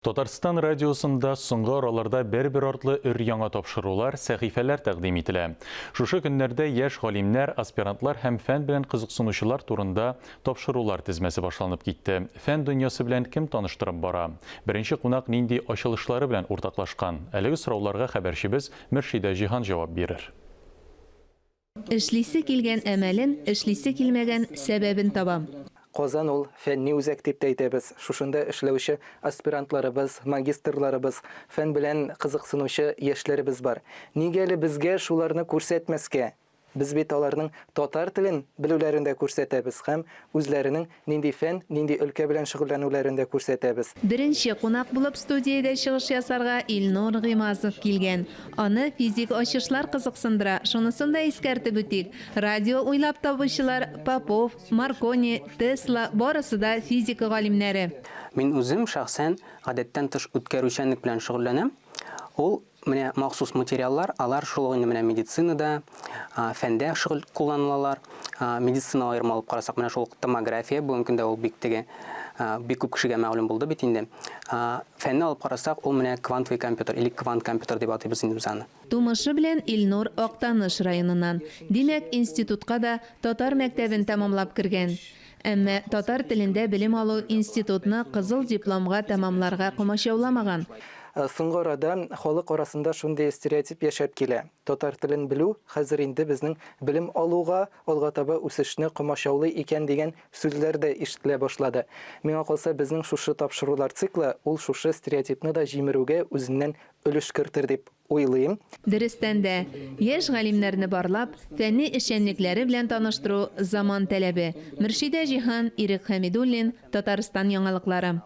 Татарстан радиосында соңгы араларда бер-бер артлы өр-яңа тапшырулар, сәхифәләр тәкъдим ителә. Шушы көннәрдә яшь галимнәр, аспирантлар һәм фән белән кызыксынучылар турында тапшырулар тезмәсе башланып китте. Фән дөньясы белән кем таныштырып бара? Беренче кунак нинди ачылышлары белән уртаклашкан? Әлеге сорауларга хәбәрчебез Мөршидә Җиһан җавап бирер. Эшлисе килгән әмәлен, эшлисе килмәгән сәбәбен табам. Казан ул фәнни үзәк дип әйтәбез. Шушында эшләүче аспирантларыбыз, магистрларыбыз, фән белән кызыксынучы яшьләребез бар. Нигә әле безгә шуларны күрсәтмәскә? Без бит аларның татар телен белүләрен дә күрсәтәбез һәм үзләренең нинди фән, нинди өлкә белән шөгыльләнүләрен дә күрсәтәбез. Беренче кунак булып студиядә чыгыш ясарга Илнур Гыймазов килгән. Аны физик ачышлар кызыксындыра. Шунысын да искәртеп үтик. Радио уйлап табучылар Попов, Маркони, Тесла барысы да физика галимнәре. Мин үзем шәхсән гадәттән тыш үткәрүчәнлек белән шөгыльләнәм. Ул менә махсус материаллар, алар шул инде менә медицинада, фәндә шөгыль кулланылалар. Медицина аерым алып карасак, менә шул томография бүгенге көндә ул бик күп кешегә мәгълүм булды бит инде. Фәнне алып карасак, ул менә квантовый компьютер, или квант компьютер дип атыйбыз инде без аны. Тумышы белән Илнур Актаныш районыннан. Димәк, институтка да татар мәктәбен тәмамлап кергән. Әмма татар телендә белем алу институтны кызыл дипломга тәмамларга комачауламаган. Соңгы арада халык арасында шундый стереотип яшәп килә. Татар телен белү хәзер инде безнең белем алуга, алга таба үсешне комачаулый икән дигән сүзләр дә ишетелә башлады. Миңа калса, безнең шушы тапшырулар циклы ул шушы стереотипны да җимерүгә үзеннән өлеш кертер дип уйлыйм. Дөрестән дә, яшь галимнәрне барлап, фәнни эшчәнлекләре белән таныштыру заман таләбе. Мөршидә Җиһан, Ирек Хәмидуллин, Татарстан яңалыклары.